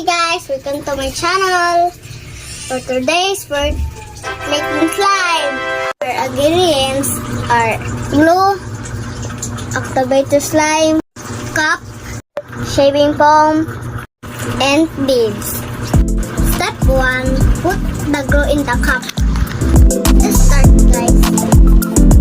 Hi guys, welcome to my channel. For today's we're making slime. Our ingredients are glue, activator slime, cup, shaving foam, and beads. Step 1, put the glue in the cup. Let's start guys.